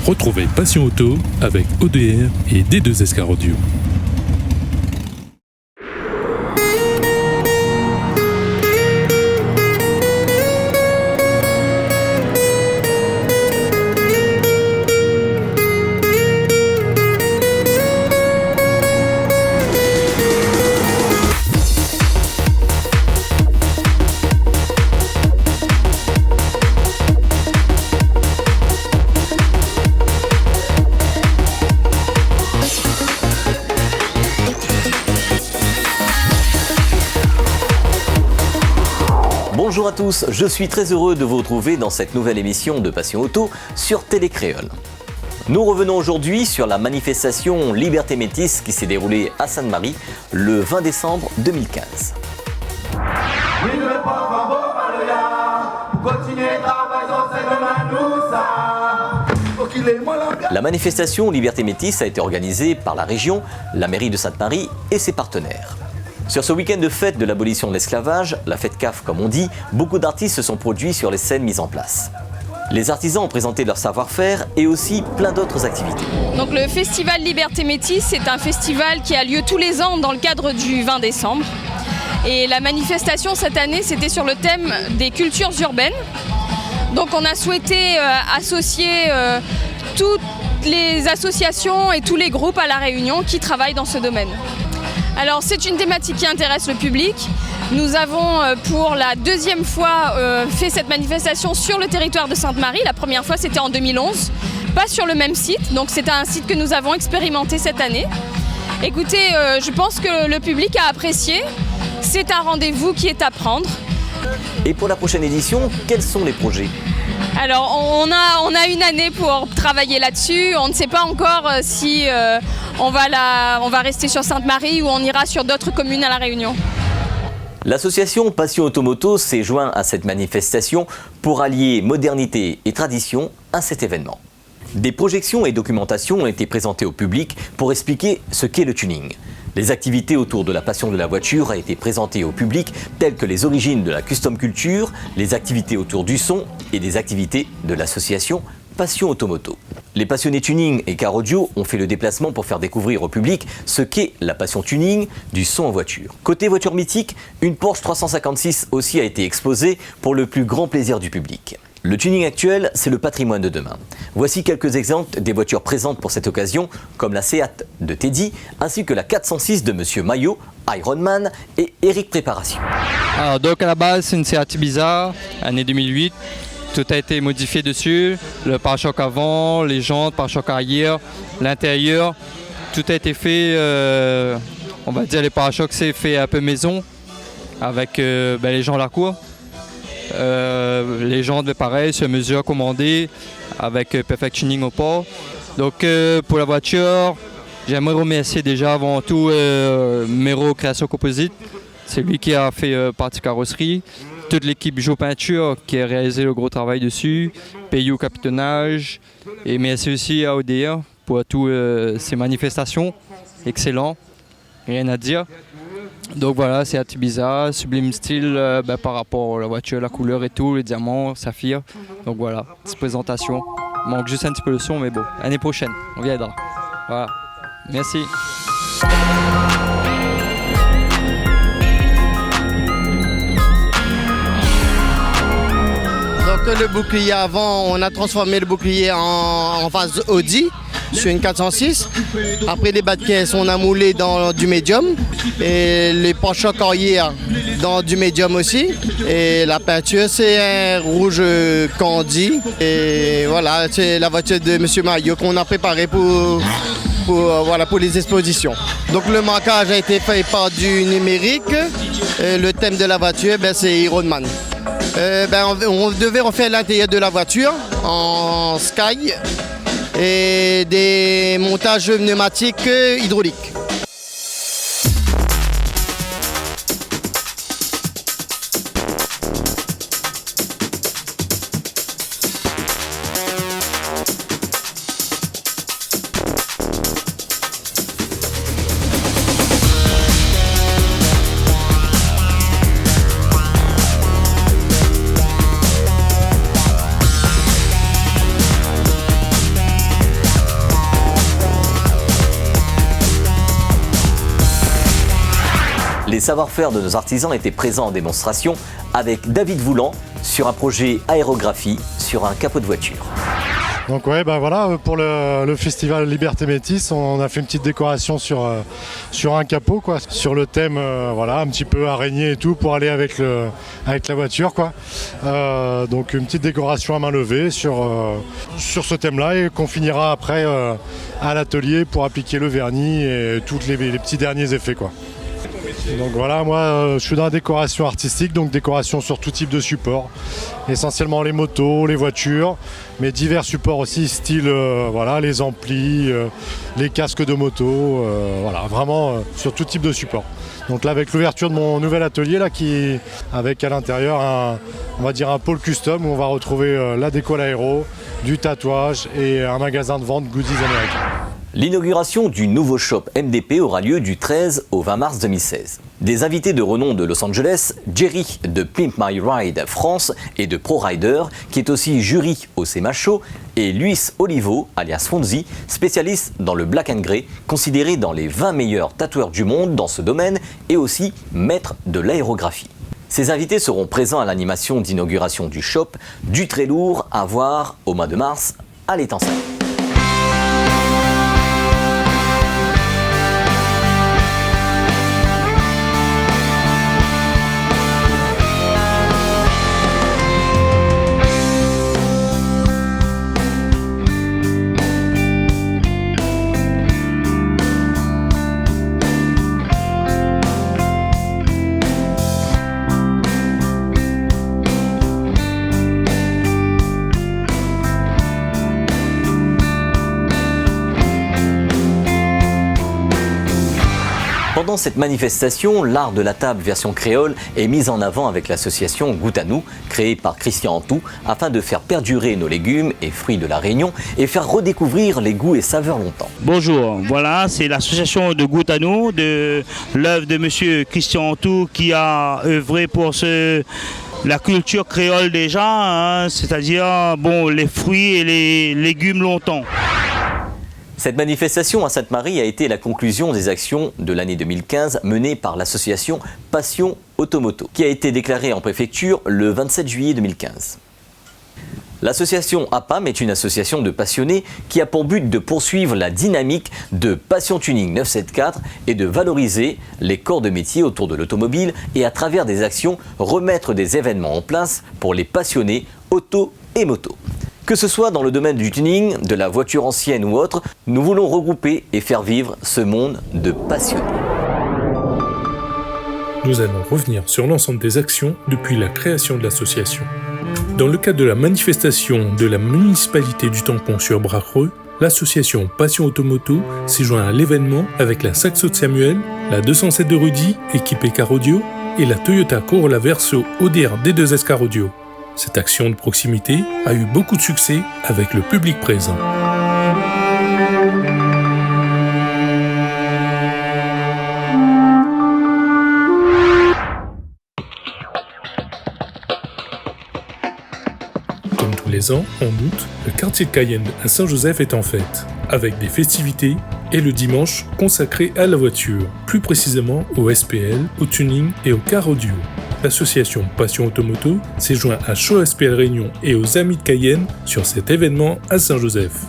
Retrouvez Passion Auto avec ODR et D2SK Radio. Bonjour à tous, je suis très heureux de vous retrouver dans cette nouvelle émission de Passion Auto sur Télé Créole. Nous revenons aujourd'hui sur la manifestation Liberté Métis qui s'est déroulée à Sainte-Marie le 20 décembre 2015. La manifestation Liberté Métis a été organisée par la région, la mairie de Sainte-Marie et ses partenaires. Sur ce week-end de fête de l'abolition de l'esclavage, la fête CAF comme on dit, beaucoup d'artistes se sont produits sur les scènes mises en place. Les artisans ont présenté leur savoir-faire et aussi plein d'autres activités. Donc le festival Liberté Métis, c'est un festival qui a lieu tous les ans dans le cadre du 20 décembre. Et la manifestation cette année, c'était sur le thème des cultures urbaines. Donc on a souhaité associer toutes les associations et tous les groupes à La Réunion qui travaillent dans ce domaine. Alors c'est une thématique qui intéresse le public. Nous avons pour la deuxième fois fait cette manifestation sur le territoire de Sainte-Marie. La première fois c'était en 2011, pas sur le même site, donc c'est un site que nous avons expérimenté cette année. Écoutez, je pense que le public a apprécié, c'est un rendez-vous qui est à prendre. Et pour la prochaine édition, quels sont les projets ? Alors on a une année pour travailler là-dessus, on ne sait pas encore si on va rester sur Sainte-Marie ou on ira sur d'autres communes à La Réunion. L'association Passion Automoto s'est jointe à cette manifestation pour allier modernité et tradition à cet événement. Des projections et documentations ont été présentées au public pour expliquer ce qu'est le tuning. Les activités autour de la passion de la voiture ont été présentées au public, telles que les origines de la custom culture, les activités autour du son et des activités de l'association Passion Automoto. Les passionnés tuning et car audio ont fait le déplacement pour faire découvrir au public ce qu'est la passion tuning du son en voiture. Côté voiture mythique, une Porsche 356 aussi a été exposée pour le plus grand plaisir du public. Le tuning actuel, c'est le patrimoine de demain. Voici quelques exemples des voitures présentes pour cette occasion, comme la Seat de Teddy, ainsi que la 406 de Monsieur Maillot, Ironman et Eric Préparation. Alors donc à la base, c'est une Seat Ibiza, année 2008. Tout a été modifié dessus, le pare-choc avant, les jantes, pare-choc arrière, l'intérieur. Tout a été fait, on va dire les pare-chocs, c'est fait un peu maison, avec les gens Lacour. Les jantes, pareil, sur mesure commandée, avec Perfect Tuning au port. Donc pour la voiture, j'aimerais remercier déjà avant tout Mero Création Composite. C'est lui qui a fait partie carrosserie. Toute l'équipe Jo Peinture qui a réalisé le gros travail dessus. PayU Capitonnage. Et merci aussi à ODR pour toutes ces manifestations. Excellent, rien à dire. Donc voilà, c'est Ibiza, sublime style par rapport à la voiture, la couleur et tout, les diamants, saphir. Donc voilà, petite présentation. Il manque juste un petit peu le son, mais bon, l'année prochaine, on viendra. Voilà, merci. Donc le bouclier avant, on a transformé le bouclier en phase Audi sur une 406. Après les bas de caisse, on a moulé dans du médium et les pare-chocs arrière dans du médium aussi. Et la peinture, c'est un rouge candy. Et voilà, c'est la voiture de Monsieur Maillot qu'on a préparée pour les expositions. Donc le marquage a été fait par du numérique. Le thème de la voiture, c'est Ironman. On devait refaire l'intérieur de la voiture en Sky et des montages pneumatiques hydrauliques. savoir-faire de nos artisans étaient présents en démonstration avec David Voulant sur un projet aérographie sur un capot de voiture. Donc ouais, voilà, pour le festival Liberté Métis, on a fait une petite décoration sur un capot, quoi, sur le thème, voilà, un petit peu araignée et tout, pour aller avec la voiture, quoi. Donc une petite décoration à main levée sur ce thème-là, et qu'on finira après à l'atelier pour appliquer le vernis et tous les petits derniers effets, quoi. Donc voilà, moi je suis dans la décoration artistique, donc décoration sur tout type de support, essentiellement les motos, les voitures, mais divers supports aussi, style voilà, les amplis, les casques de moto, voilà, vraiment sur tout type de support. Donc là, avec l'ouverture de mon nouvel atelier là, avec à l'intérieur on va dire un pôle custom où on va retrouver la déco à l'aéro, du tatouage et un magasin de vente goodies américains. L'inauguration du nouveau shop MDP aura lieu du 13 au 20 mars 2016. Des invités de renom de Los Angeles, Jerry de Pimp My Ride France et de Pro Rider, qui est aussi jury au SEMA Show, et Luis Olivo, alias Fonzi, spécialiste dans le black and grey, considéré dans les 20 meilleurs tatoueurs du monde dans ce domaine et aussi maître de l'aérographie. Ces invités seront présents à l'animation d'inauguration du shop, du très lourd à voir au mois de mars à l'Étincelle. Pendant cette manifestation, l'art de la table version créole est mis en avant avec l'association Goût à nous, créée par Christian Antou, afin de faire perdurer nos légumes et fruits de la Réunion et faire redécouvrir les goûts et saveurs longtemps. Bonjour, voilà, c'est l'association de Goût à nous, de l'œuvre de monsieur Christian Antou qui a œuvré pour la culture créole déjà, hein, c'est-à-dire bon, les fruits et les légumes longtemps. Cette manifestation à Sainte-Marie a été la conclusion des actions de l'année 2015 menées par l'association Passion Automoto, qui a été déclarée en préfecture le 27 juillet 2015. L'association APAM est une association de passionnés qui a pour but de poursuivre la dynamique de Passion Tuning 974 et de valoriser les corps de métier autour de l'automobile et à travers des actions remettre des événements en place pour les passionnés auto et moto. Que ce soit dans le domaine du tuning, de la voiture ancienne ou autre, nous voulons regrouper et faire vivre ce monde de passionnés. Nous allons revenir sur l'ensemble des actions depuis la création de l'association. Dans le cadre de la manifestation de la municipalité du Tampon sur Bras-Creux, l'association Passion Automoto s'est joint à l'événement avec la Saxo de Samuel, la 207 de Rudy, équipée Car Audio, et la Toyota Corolla Verso ODR D2S Car Audio. Cette action de proximité a eu beaucoup de succès avec le public présent. Comme tous les ans, en août, le quartier de Cayenne à Saint-Joseph est en fête, avec des festivités et le dimanche consacré à la voiture, plus précisément au SPL, au tuning et au car audio. L'association Passion Automoto s'est joint à Show SPL Réunion et aux Amis de Cayenne sur cet événement à Saint-Joseph.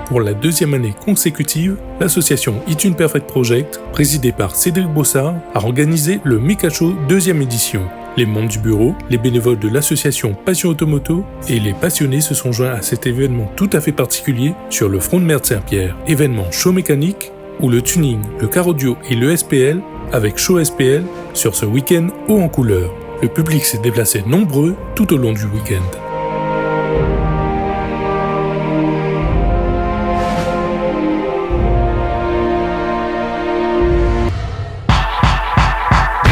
Pour la deuxième année consécutive, l'association iTunes Perfect Project, présidée par Cédric Bossard, a organisé le Mika Show 2e édition. Les membres du bureau, les bénévoles de l'association Passion Automoto et les passionnés se sont joints à cet événement tout à fait particulier sur le front de mer de Saint-Pierre. Événement show mécanique où le tuning, le car audio et le SPL avec Show SPL sur ce week-end haut en couleur. Le public s'est déplacé nombreux tout au long du week-end.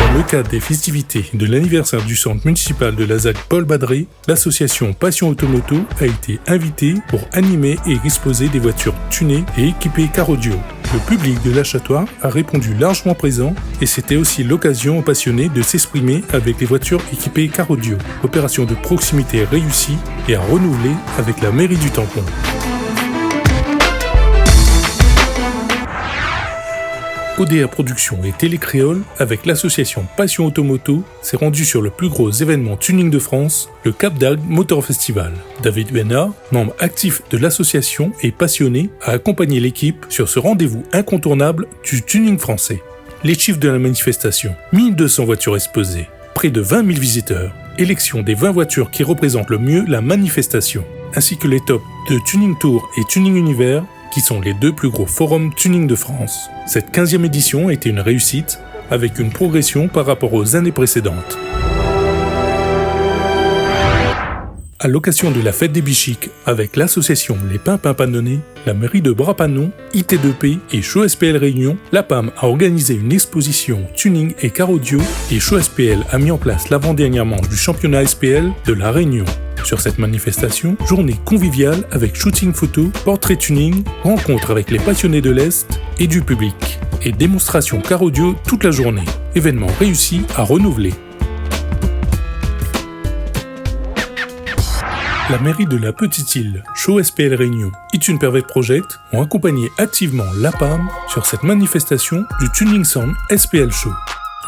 Dans le cadre des festivités de l'anniversaire du centre municipal de la ZAC Paul Badré, l'association Passion Automoto a été invitée pour animer et exposer des voitures tunées et équipées car audio. Le public de l'Achatoire a répondu largement présent et c'était aussi l'occasion aux passionnés de s'exprimer avec les voitures équipées car audio. Opération de proximité réussie et à renouveler avec la mairie du Tampon. ODR Productions et Télécréole, avec l'association Passion Automoto, s'est rendu sur le plus gros événement tuning de France, le Cap d'Agde Motor Festival. David Bénard, membre actif de l'association et passionné, a accompagné l'équipe sur ce rendez-vous incontournable du tuning français. Les chiffres de la manifestation, 1200 voitures exposées, près de 20 000 visiteurs, élection des 20 voitures qui représentent le mieux la manifestation, ainsi que les tops de Tuning Tour et Tuning Univers, qui sont les deux plus gros forums tuning de France. Cette 15e édition a été une réussite, avec une progression par rapport aux années précédentes. À l'occasion de la fête des Bichiques, avec l'association Les Pimpins Panonnais, la mairie de Bras-Panon, IT2P et Show SPL Réunion, la PAM a organisé une exposition tuning et car audio et Show SPL a mis en place l'avant-dernière manche du championnat SPL de la Réunion. Sur cette manifestation, journée conviviale avec shooting photo, portrait tuning, rencontre avec les passionnés de l'Est et du public, et démonstration car audio toute la journée. Événement réussi à renouveler. La mairie de la Petite-Île, Show SPL Réunion et Tune Perfect Project ont accompagné activement la PAM sur cette manifestation du Tuning Sound SPL Show.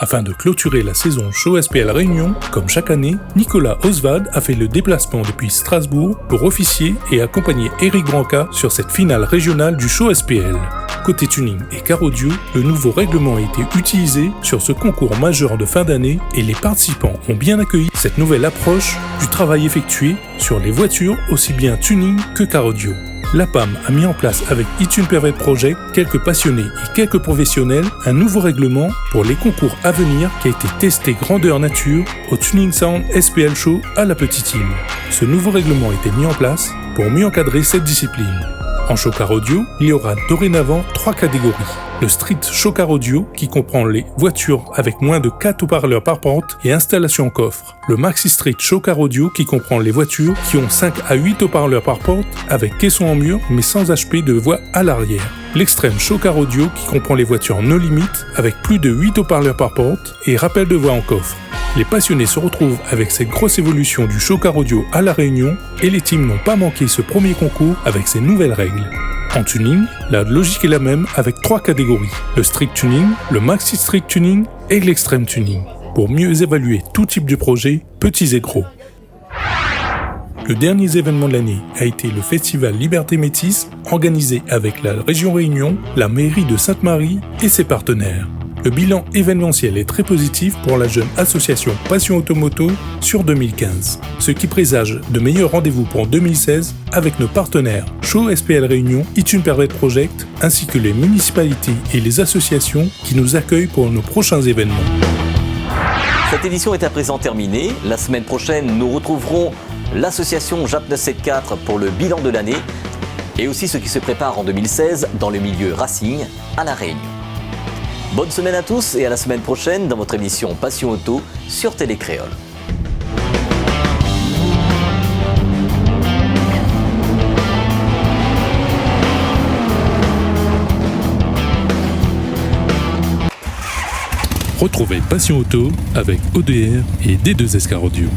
Afin de clôturer la saison Show SPL Réunion, comme chaque année, Nicolas Oswald a fait le déplacement depuis Strasbourg pour officier et accompagner Eric Branca sur cette finale régionale du Show SPL. Côté tuning et car audio, le nouveau règlement a été utilisé sur ce concours majeur de fin d'année et les participants ont bien accueilli cette nouvelle approche du travail effectué sur les voitures aussi bien tuning que car audio. La PAM a mis en place avec iTunes Perfect Project, quelques passionnés et quelques professionnels, un nouveau règlement pour les concours à venir qui a été testé grandeur nature au Tuning Sound SPL Show à la Petite-Île. Ce nouveau règlement a été mis en place pour mieux encadrer cette discipline. En show car audio, il y aura dorénavant 3 catégories. Le street show car audio qui comprend les voitures avec moins de 4 haut-parleurs par porte et installation en coffre. Le maxi street show car audio qui comprend les voitures qui ont 5 à 8 haut-parleurs par porte avec caisson en mur mais sans HP de voix à l'arrière. L'extrême show car audio qui comprend les voitures no limit avec plus de 8 haut-parleurs par porte et rappel de voix en coffre. Les passionnés se retrouvent avec cette grosse évolution du show car audio à La Réunion et les teams n'ont pas manqué ce premier concours avec ces nouvelles règles. En tuning, la logique est la même avec 3 catégories, le strict tuning, le maxi strict tuning et l'extrême tuning, pour mieux évaluer tout type de projet, petits et gros. Le dernier événement de l'année a été le festival Liberté Métis, organisé avec la région Réunion, la mairie de Sainte-Marie et ses partenaires. Le bilan événementiel est très positif pour la jeune association Passion Automoto sur 2015, ce qui présage de meilleurs rendez-vous pour 2016 avec nos partenaires Show SPL Réunion, iTunes Perfect Project, ainsi que les municipalités et les associations qui nous accueillent pour nos prochains événements. Cette édition est à présent terminée. La semaine prochaine, nous retrouverons l'association JAP 974 pour le bilan de l'année et aussi ce qui se prépare en 2016 dans le milieu racing à La Réunion. Bonne semaine à tous et à la semaine prochaine dans votre émission Passion Auto sur Télécréole. Retrouvez Passion Auto avec ODR et D2S Car Audio.